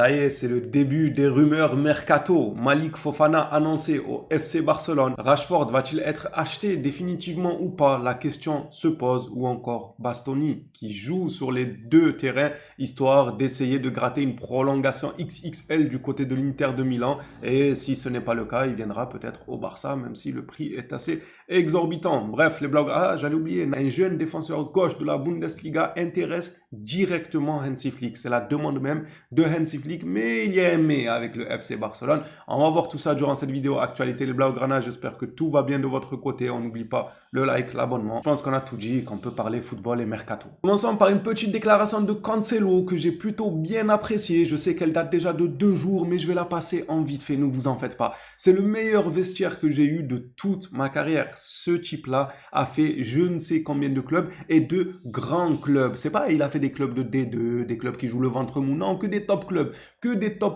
Ça y est, c'est le début des rumeurs mercato. Malik Fofana annoncé au FC Barcelone. Rashford va-t-il être acheté définitivement ou pas? La question se pose. Ou encore Bastoni qui joue sur les deux terrains histoire d'essayer de gratter une prolongation XXL du côté de l'Inter de Milan. Et si ce n'est pas le cas, il viendra peut-être au Barça, même si le prix est assez exorbitant. Bref, les blogs. Ah, j'allais oublier. Un jeune défenseur gauche de la Bundesliga intéresse directement Hansi Flick. C'est la demande même de Hansi Flick, mais il y a un mais avec le FC Barcelone. On va voir tout ça durant cette vidéo actualité les Blaugrana. J'espère que tout va bien de votre côté. On n'oublie pas le like, l'abonnement. Je pense qu'on a tout dit, qu'on peut parler football et mercato. Commençons par une petite déclaration de Cancelo que j'ai plutôt bien appréciée. Je sais qu'elle date déjà de 2 jours, mais je vais la passer en vite fait, ne vous en faites pas. C'est le meilleur vestiaire que j'ai eu de toute ma carrière. Ce type-là a fait je ne sais combien de clubs et de grands clubs. C'est pas, il a fait des clubs de D2, des clubs qui jouent le ventre mou, non, que des top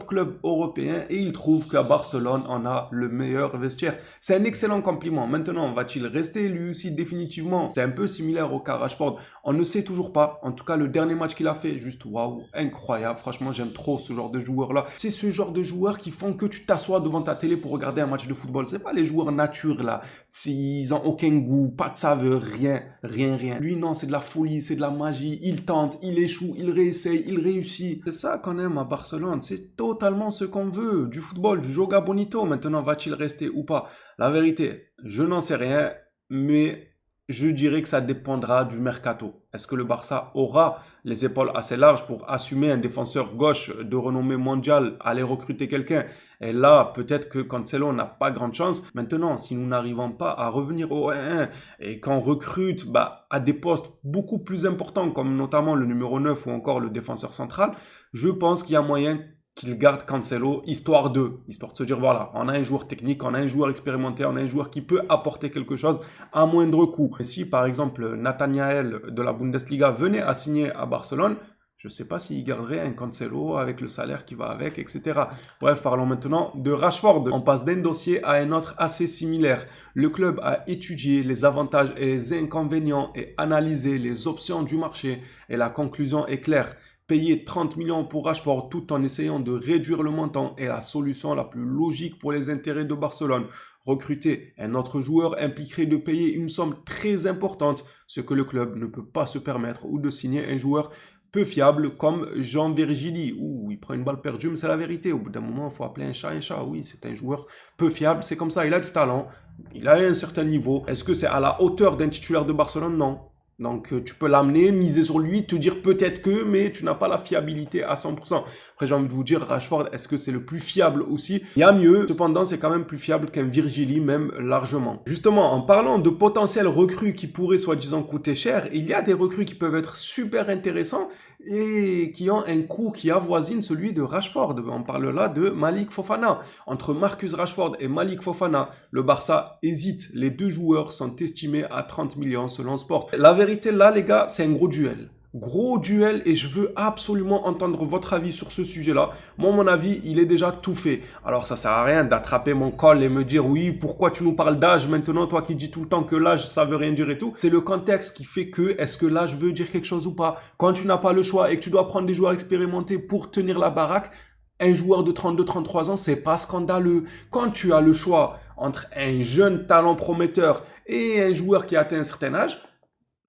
clubs européens, et il trouve qu'à Barcelone, on a le meilleur vestiaire. C'est un excellent compliment. Maintenant, va-t-il rester lui aussi définitivement? C'est un peu similaire au cas Rashford. On ne sait toujours pas. En tout cas, le dernier match qu'il a fait, juste waouh, incroyable. Franchement, j'aime trop ce genre de joueurs-là. C'est ce genre de joueurs qui font que tu t'assois devant ta télé pour regarder un match de football. C'est pas les joueurs nature là. Ils ont aucun goût, pas de saveur, rien. Lui, non, c'est de la folie, c'est de la magie. Il tente, il échoue, il réessaye, il réussit. C'est ça qu'on aime à Barcelone. C'est totalement ce qu'on veut. Du football, du joga bonito. Maintenant, va-t-il rester ou pas? La vérité, je n'en sais rien, mais je dirais que ça dépendra du mercato. Est-ce que le Barça aura les épaules assez larges pour assumer un défenseur gauche de renommée mondiale, aller recruter quelqu'un? Et là, peut-être que Cancelo n'a pas grande chance. Maintenant, si nous n'arrivons pas à revenir au 1-1 et qu'on recrute à des postes beaucoup plus importants, comme notamment le numéro 9 ou encore le défenseur central, je pense qu'il y a moyen qu'il garde Cancelo, histoire de se dire, voilà, on a un joueur technique, on a un joueur expérimenté, on a un joueur qui peut apporter quelque chose à moindre coût. Et si, par exemple, Nathaniel de la Bundesliga venait à signer à Barcelone, je ne sais pas s'il garderait un Cancelo avec le salaire qui va avec, etc. Bref, parlons maintenant de Rashford. On passe d'un dossier à un autre assez similaire. Le club a étudié les avantages et les inconvénients et analysé les options du marché. Et la conclusion est claire. Payer 30 millions pour Rashford tout en essayant de réduire le montant est la solution la plus logique pour les intérêts de Barcelone. Recruter un autre joueur impliquerait de payer une somme très importante, ce que le club ne peut pas se permettre, ou de signer un joueur peu fiable comme Jean Virgili. Ouh, il prend une balle perdue, mais c'est la vérité. Au bout d'un moment, il faut appeler un chat un chat. Oui, c'est un joueur peu fiable, c'est comme ça. Il a du talent, il a un certain niveau. Est-ce que c'est à la hauteur d'un titulaire de Barcelone? Non. Donc, tu peux l'amener, miser sur lui, te dire peut-être que, mais tu n'as pas la fiabilité à 100%. Après, j'ai envie de vous dire, Rashford, est-ce que c'est le plus fiable aussi? Il y a mieux, cependant, c'est quand même plus fiable qu'un Virgili, même largement. Justement, en parlant de potentiels recrues qui pourraient soi-disant coûter cher, il y a des recrues qui peuvent être super intéressants et qui ont un coût qui avoisine celui de Rashford. On parle là de Malik Fofana. Entre Marcus Rashford et Malik Fofana, le Barça hésite. Les deux joueurs sont estimés à 30 millions selon Sport. La vérité là, les gars, c'est un gros duel. Gros duel, et je veux absolument entendre votre avis sur ce sujet-là. Moi, mon avis, il est déjà tout fait. Alors, ça sert à rien d'attraper mon col et me dire, oui, pourquoi tu nous parles d'âge maintenant, toi qui dis tout le temps que l'âge, ça veut rien dire et tout. C'est le contexte qui fait que, est-ce que l'âge veut dire quelque chose ou pas? Quand tu n'as pas le choix et que tu dois prendre des joueurs expérimentés pour tenir la baraque, un joueur de 32-33 ans, c'est pas scandaleux. Quand tu as le choix entre un jeune talent prometteur et un joueur qui a atteint un certain âge,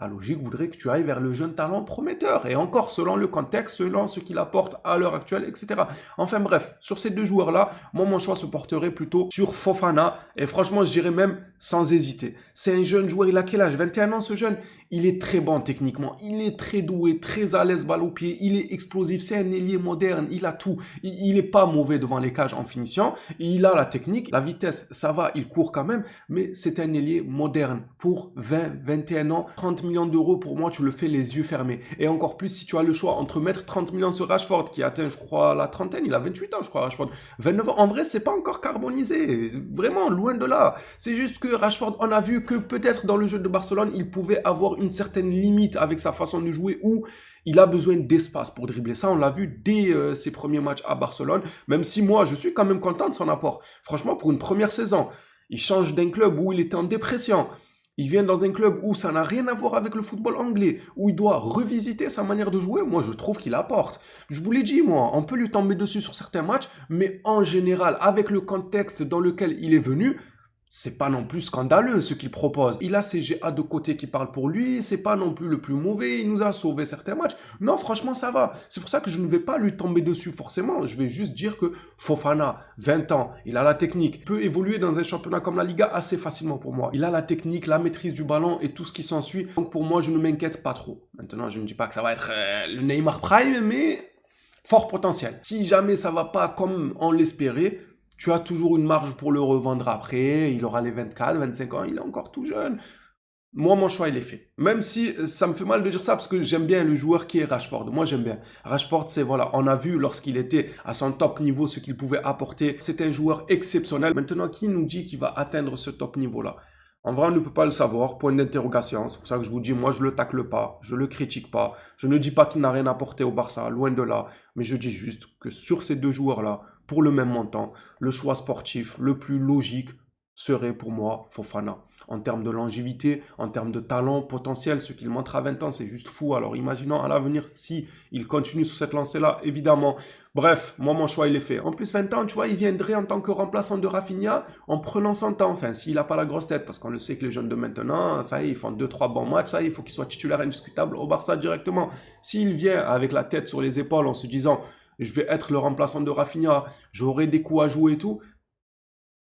la logique voudrait que tu ailles vers le jeune talent prometteur. Et encore, selon le contexte, selon ce qu'il apporte à l'heure actuelle, etc. Enfin bref, sur ces deux joueurs-là, moi, mon choix se porterait plutôt sur Fofana. Et franchement, je dirais même sans hésiter. C'est un jeune joueur, il a quel âge? 21 ans, ce jeune. Il est très bon techniquement. Il est très doué, très à l'aise balle au pied. Il est explosif. C'est un ailier moderne. Il a tout. Il est pas mauvais devant les cages en finition. Il a la technique. La vitesse, ça va. Il court quand même. Mais c'est un ailier moderne. Pour 20, 21 ans, 30 millions d'euros, pour moi, tu le fais les yeux fermés. Et encore plus si tu as le choix entre mettre 30 millions sur Rashford, qui atteint, je crois, la trentaine. Il a 28 ans, je crois, Rashford. 29 ans. En vrai, c'est pas encore carbonisé. Vraiment, loin de là. C'est juste que Rashford, on a vu que peut-être dans le jeu de Barcelone, il pouvait avoir une certaine limite avec sa façon de jouer où il a besoin d'espace pour dribbler. Ça, on l'a vu dès ses premiers matchs à Barcelone, même si moi, je suis quand même content de son apport. Franchement, pour une première saison, il change d'un club où il était en dépression. Il vient dans un club où ça n'a rien à voir avec le football anglais, où il doit revisiter sa manière de jouer. Moi, je trouve qu'il apporte. Je vous l'ai dit, moi, on peut lui tomber dessus sur certains matchs, mais en général, avec le contexte dans lequel il est venu, c'est pas non plus scandaleux ce qu'il propose. Il a ses GA de côté qui parlent pour lui, c'est pas non plus le plus mauvais, il nous a sauvé certains matchs. Non, franchement, ça va. C'est pour ça que je ne vais pas lui tomber dessus forcément. Je vais juste dire que Fofana, 20 ans, il a la technique, peut évoluer dans un championnat comme la Liga assez facilement pour moi. Il a la technique, la maîtrise du ballon et tout ce qui s'ensuit. Donc pour moi, je ne m'inquiète pas trop. Maintenant, je ne dis pas que ça va être le Neymar Prime, mais fort potentiel. Si jamais ça va pas comme on l'espérait, tu as toujours une marge pour le revendre après. Il aura les 24, 25 ans. Il est encore tout jeune. Moi, mon choix, il est fait. Même si ça me fait mal de dire ça parce que j'aime bien le joueur qui est Rashford. Moi, j'aime bien. Rashford, c'est voilà, on a vu lorsqu'il était à son top niveau ce qu'il pouvait apporter. C'est un joueur exceptionnel. Maintenant, qui nous dit qu'il va atteindre ce top niveau-là? En vrai, on ne peut pas le savoir. Point d'interrogation. C'est pour ça que je vous dis, moi, je le tacle pas. Je le critique pas. Je ne dis pas qu'il n'a rien apporté au Barça. Loin de là. Mais je dis juste que sur ces deux joueurs-là, pour le même montant, le choix sportif le plus logique serait pour moi Fofana. En termes de longévité, en termes de talent potentiel, ce qu'il montre à 20 ans, c'est juste fou. Alors imaginons à l'avenir si il continue sur cette lancée-là, évidemment. Bref, moi mon choix il est fait. En plus 20 ans, tu vois, il viendrait en tant que remplaçant de Rafinha en prenant son temps. Enfin, s'il n'a pas la grosse tête, parce qu'on le sait que les jeunes de maintenant, ça y est, ils font 2-3 bons matchs, ça y est, il faut qu'il soit titulaire indiscutable au Barça directement. S'il vient avec la tête sur les épaules en se disant je vais être le remplaçant de Rafinha, j'aurai des coups à jouer et tout.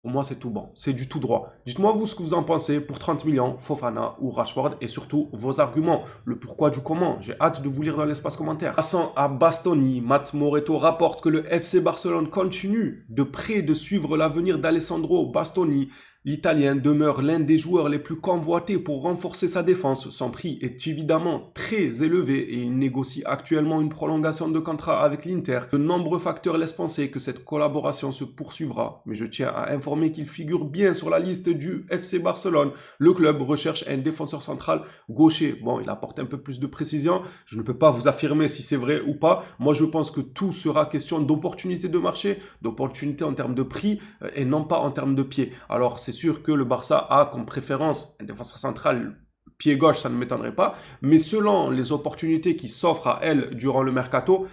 Pour moi, c'est tout bon. C'est du tout droit. Dites-moi, vous, ce que vous en pensez pour 30 millions, Fofana ou Rashford, et surtout vos arguments, le pourquoi du comment. J'ai hâte de vous lire dans l'espace commentaire. Passant à Bastoni, Matt Moretto rapporte que le FC Barcelone continue de près de suivre l'avenir d'Alessandro Bastoni. L'Italien demeure l'un des joueurs les plus convoités pour renforcer sa défense. Son prix est évidemment très élevé et il négocie actuellement une prolongation de contrat avec l'Inter. De nombreux facteurs laissent penser que cette collaboration se poursuivra, mais je tiens à informer qu'il figure bien sur la liste du FC Barcelone. Le club recherche un défenseur central gaucher. Bon, il apporte un peu plus de précision. Je ne peux pas vous affirmer si c'est vrai ou pas. Moi, je pense que tout sera question d'opportunité de marché, d'opportunité en termes de prix et non pas en termes de pied. Alors, c'est sûr que le Barça a comme préférence un défenseur central pied gauche, ça ne m'étonnerait pas, mais selon les opportunités qui s'offrent à elle durant le mercato,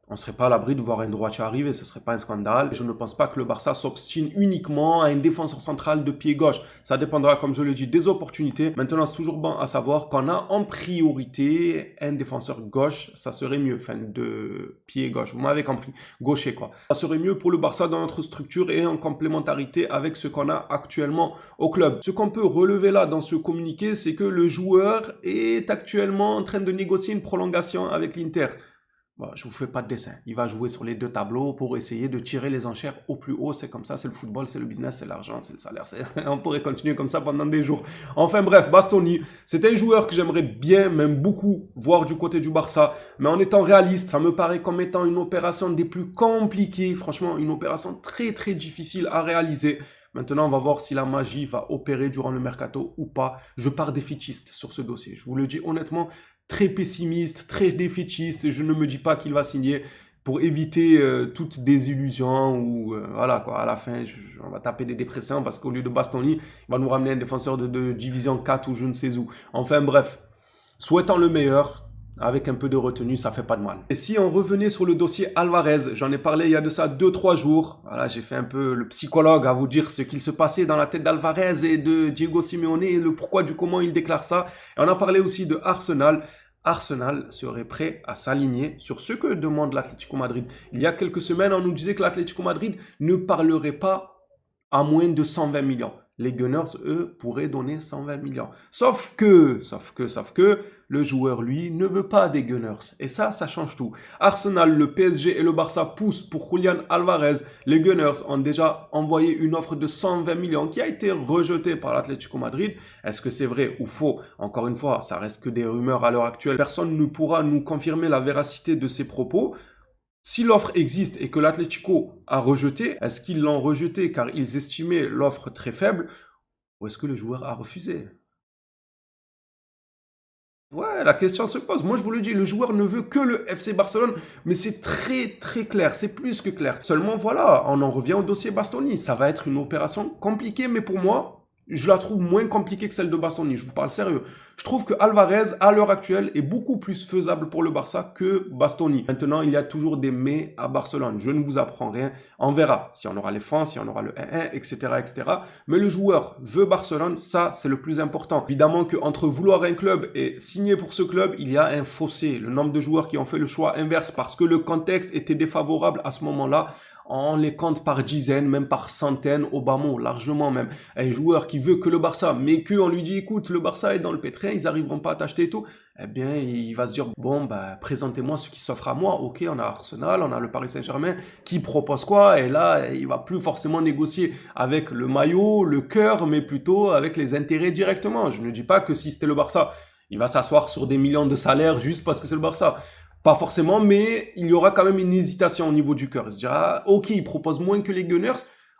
on ne serait pas à l'abri de voir un droitier arriver, ce ne serait pas un scandale. Je ne pense pas que le Barça s'obstine uniquement à un défenseur central de pied gauche. Ça dépendra, comme je le dis, des opportunités. Maintenant, c'est toujours bon à savoir qu'on a en priorité un défenseur gauche, ça serait mieux, enfin de pied gauche, vous m'avez compris, gaucher quoi. Ça serait mieux pour le Barça dans notre structure et en complémentarité avec ce qu'on a actuellement au club. Ce qu'on peut relever là dans ce communiqué, c'est que le joueur est actuellement en train de négocier une prolongation avec l'Inter. Bon, je vous fais pas de dessin. Il va jouer sur les deux tableaux pour essayer de tirer les enchères au plus haut. C'est comme ça, c'est le football, c'est le business, c'est l'argent, c'est le salaire. On pourrait continuer comme ça pendant des jours. Enfin bref, Bastoni, c'est un joueur que j'aimerais bien, même beaucoup, voir du côté du Barça. Mais en étant réaliste, ça me paraît comme étant une opération des plus compliquées. Franchement, une opération très très difficile à réaliser. Maintenant, on va voir si la magie va opérer durant le mercato ou pas. Je pars défaitiste sur ce dossier. Je vous le dis honnêtement, très pessimiste, très défaitiste. Je ne me dis pas qu'il va signer pour éviter toute désillusion ou voilà quoi. À la fin, on va taper des dépressions parce qu'au lieu de Bastoni, il va nous ramener un défenseur de division 4 ou je ne sais où. Enfin bref, souhaitons le meilleur. Avec un peu de retenue, ça fait pas de mal. Et si on revenait sur le dossier Alvarez, j'en ai parlé il y a de ça 2-3 jours. Voilà, j'ai fait un peu le psychologue à vous dire ce qu'il se passait dans la tête d'Alvarez et de Diego Simeone et le pourquoi du comment il déclare ça. Et on a parlé aussi de Arsenal. Arsenal serait prêt à s'aligner sur ce que demande l'Atlético Madrid. Il y a quelques semaines, on nous disait que l'Atlético Madrid ne parlerait pas à moins de 120 millions. Les Gunners, eux, pourraient donner 120 millions. Sauf que, le joueur, lui, ne veut pas des Gunners. Et ça change tout. Arsenal, le PSG et le Barça poussent pour Julian Alvarez. Les Gunners ont déjà envoyé une offre de 120 millions qui a été rejetée par l'Atlético Madrid. Est-ce que c'est vrai ou faux? Encore une fois, ça reste que des rumeurs à l'heure actuelle. Personne ne pourra nous confirmer la véracité de ces propos. Si l'offre existe et que l'Atlético a rejeté, est-ce qu'ils l'ont rejeté car ils estimaient l'offre très faible ou est-ce que le joueur a refusé? Ouais, la question se pose. Moi, je vous le dis, le joueur ne veut que le FC Barcelone, mais c'est très, très clair. C'est plus que clair. Seulement, voilà, on en revient au dossier Bastoni. Ça va être une opération compliquée, mais pour moi, je la trouve moins compliquée que celle de Bastoni, je vous parle sérieux. Je trouve que Alvarez, à l'heure actuelle, est beaucoup plus faisable pour le Barça que Bastoni. Maintenant, il y a toujours des mais à Barcelone. Je ne vous apprends rien. On verra si on aura les fins, si on aura le 1-1, etc., etc. Mais le joueur veut Barcelone, ça, c'est le plus important. Évidemment qu'entre vouloir un club et signer pour ce club, il y a un fossé. Le nombre de joueurs qui ont fait le choix inverse parce que le contexte était défavorable à ce moment-là, on les compte par dizaines, même par centaines, au bas mot, largement même. Un joueur qui veut que le Barça, mais qu'on lui dit, écoute, le Barça est dans le pétrin, ils n'arriveront pas à t'acheter et tout, eh bien, il va se dire, bon, bah, présentez-moi ce qui s'offre à moi. Ok, on a Arsenal, on a le Paris Saint-Germain, qui propose quoi? Et là, il va plus forcément négocier avec le maillot, le cœur, mais plutôt avec les intérêts directement. Je ne dis pas que si c'était le Barça, il va s'asseoir sur des millions de salaires juste parce que c'est le Barça. Pas forcément, mais il y aura quand même une hésitation au niveau du cœur. Il se dira, ok, il propose moins que les Gunners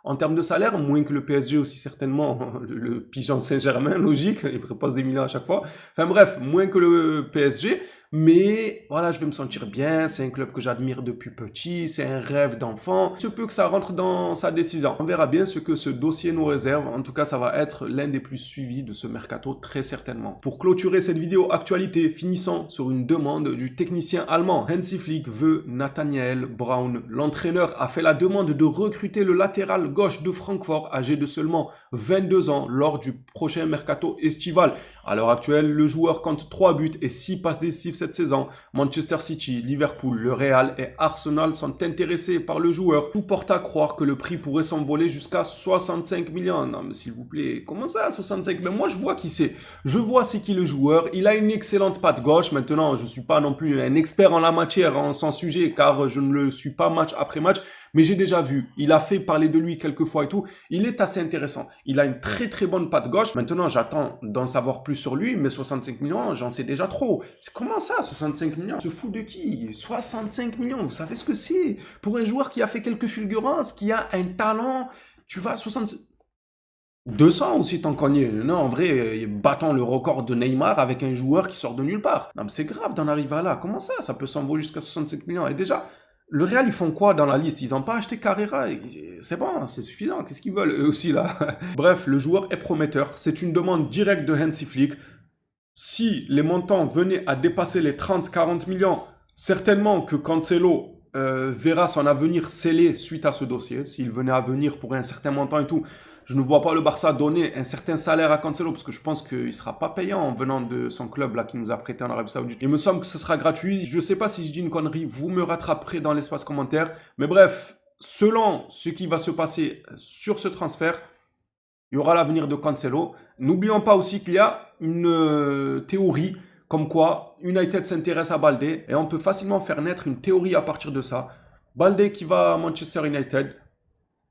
en termes de salaire, moins que le PSG aussi certainement, le Pigeon Saint-Germain, logique, il propose des millions à chaque fois. Enfin bref, moins que le PSG, mais voilà, je vais me sentir bien, c'est un club que j'admire depuis petit, c'est un rêve d'enfant. Il se peut que ça rentre dans sa décision. On verra bien ce que ce dossier nous réserve. En tout cas, ça va être l'un des plus suivis de ce mercato, très certainement. Pour clôturer cette vidéo actualité, finissons sur une demande du technicien allemand. Hansi Flick veut Nathaniel Braun. L'entraîneur a fait la demande de recruter le latéral gauche de Francfort, âgé de seulement 22 ans, lors du prochain mercato estival. À l'heure actuelle, le joueur compte 3 buts et 6 passes décisives cette saison. Manchester City, Liverpool, le Real et Arsenal sont intéressés par le joueur. Tout porte à croire que le prix pourrait s'envoler jusqu'à 65 millions. Non mais s'il vous plaît, comment ça 65? Mais moi je vois qui c'est. Je vois c'est qui le joueur. Il a une excellente patte gauche. Maintenant, je ne suis pas non plus un expert en la matière, en son sujet, car je ne le suis pas match après match. Mais j'ai déjà vu, il a fait parler de lui quelques fois et tout. Il est assez intéressant. Il a une très très bonne patte gauche. Maintenant, j'attends d'en savoir plus sur lui, mais 65 millions, j'en sais déjà trop. C'est comment ça, 65 millions? Se fout de qui? 65 millions, vous savez ce que c'est? Pour un joueur qui a fait quelques fulgurances, qui a un talent, tu vas à 60... 200 aussi tant qu'on y est. Non, en vrai, battons le record de Neymar avec un joueur qui sort de nulle part. Non, mais c'est grave d'en arriver à là. Comment ça? Ça peut s'envoler jusqu'à 65 millions. Et déjà, le Real, ils font quoi dans la liste? Ils n'ont pas acheté Carrera. C'est bon, c'est suffisant. Qu'est-ce qu'ils veulent, eux aussi, là? Bref, le joueur est prometteur. C'est une demande directe de Hansi Flick. Si les montants venaient à dépasser les 30-40 millions, certainement que Cancelo verra son avenir scellé suite à ce dossier. S'il venait à venir pour un certain montant et tout, je ne vois pas le Barça donner un certain salaire à Cancelo parce que je pense qu'il ne sera pas payant en venant de son club là qui nous a prêté en Arabie Saoudite. Il me semble que ce sera gratuit. Je ne sais pas si je dis une connerie, vous me rattraperez dans l'espace commentaire. Mais bref, selon ce qui va se passer sur ce transfert, il y aura l'avenir de Cancelo. N'oublions pas aussi qu'il y a une théorie comme quoi United s'intéresse à Baldé et on peut facilement faire naître une théorie à partir de ça. Baldé qui va à Manchester United,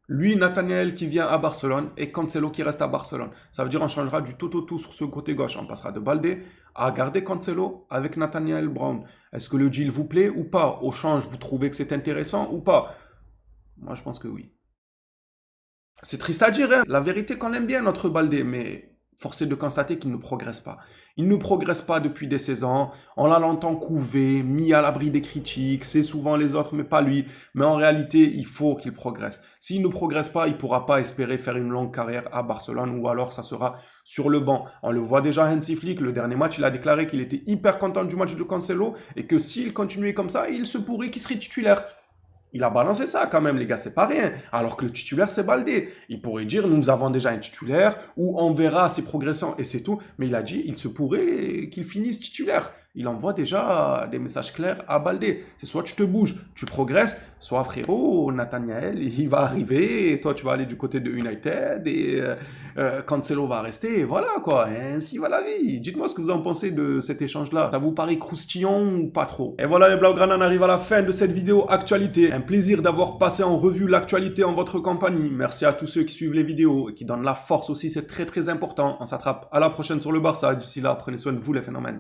lui, Nathaniel qui vient à Barcelone et Cancelo qui reste à Barcelone. Ça veut dire qu'on changera du tout au tout sur ce côté gauche. On passera de Baldé à garder Cancelo avec Nathaniel Brown. Est-ce que le deal vous plaît ou pas? Au change, vous trouvez que c'est intéressant ou pas? Moi, je pense que oui. C'est triste à dire, hein. La vérité qu'on l'aime bien, notre Baldé, mais force est de constater qu'il ne progresse pas. Il ne progresse pas depuis des saisons, on l'a longtemps couvé, mis à l'abri des critiques, c'est souvent les autres mais pas lui. Mais en réalité, il faut qu'il progresse. S'il ne progresse pas, il ne pourra pas espérer faire une longue carrière à Barcelone ou alors ça sera sur le banc. On le voit déjà, Hansi Flick, le dernier match, il a déclaré qu'il était hyper content du match de Cancelo et que s'il continuait comme ça, il se pourrait qu'il serait titulaire. Il a balancé ça quand même, les gars, c'est pas rien. Alors que le titulaire, c'est Baldé. Il pourrait dire, nous avons déjà un titulaire, ou on verra ses progressions et c'est tout. Mais il a dit, il se pourrait qu'il finisse titulaire. Il envoie déjà des messages clairs à Baldé. C'est soit tu te bouges, tu progresses, soit frérot, Nathaniel, il va arriver, et toi tu vas aller du côté de United, et Cancelo va rester, et voilà quoi. Ainsi va la vie. Dites-moi ce que vous en pensez de cet échange-là. Ça vous paraît croustillant ou pas trop? Et voilà les Blaugrana, on arrive à la fin de cette vidéo actualité. Un plaisir d'avoir passé en revue l'actualité en votre compagnie. Merci à tous ceux qui suivent les vidéos et qui donnent la force aussi, c'est très très important. On s'attrape à la prochaine sur le Barça. D'ici là, prenez soin de vous les phénomènes.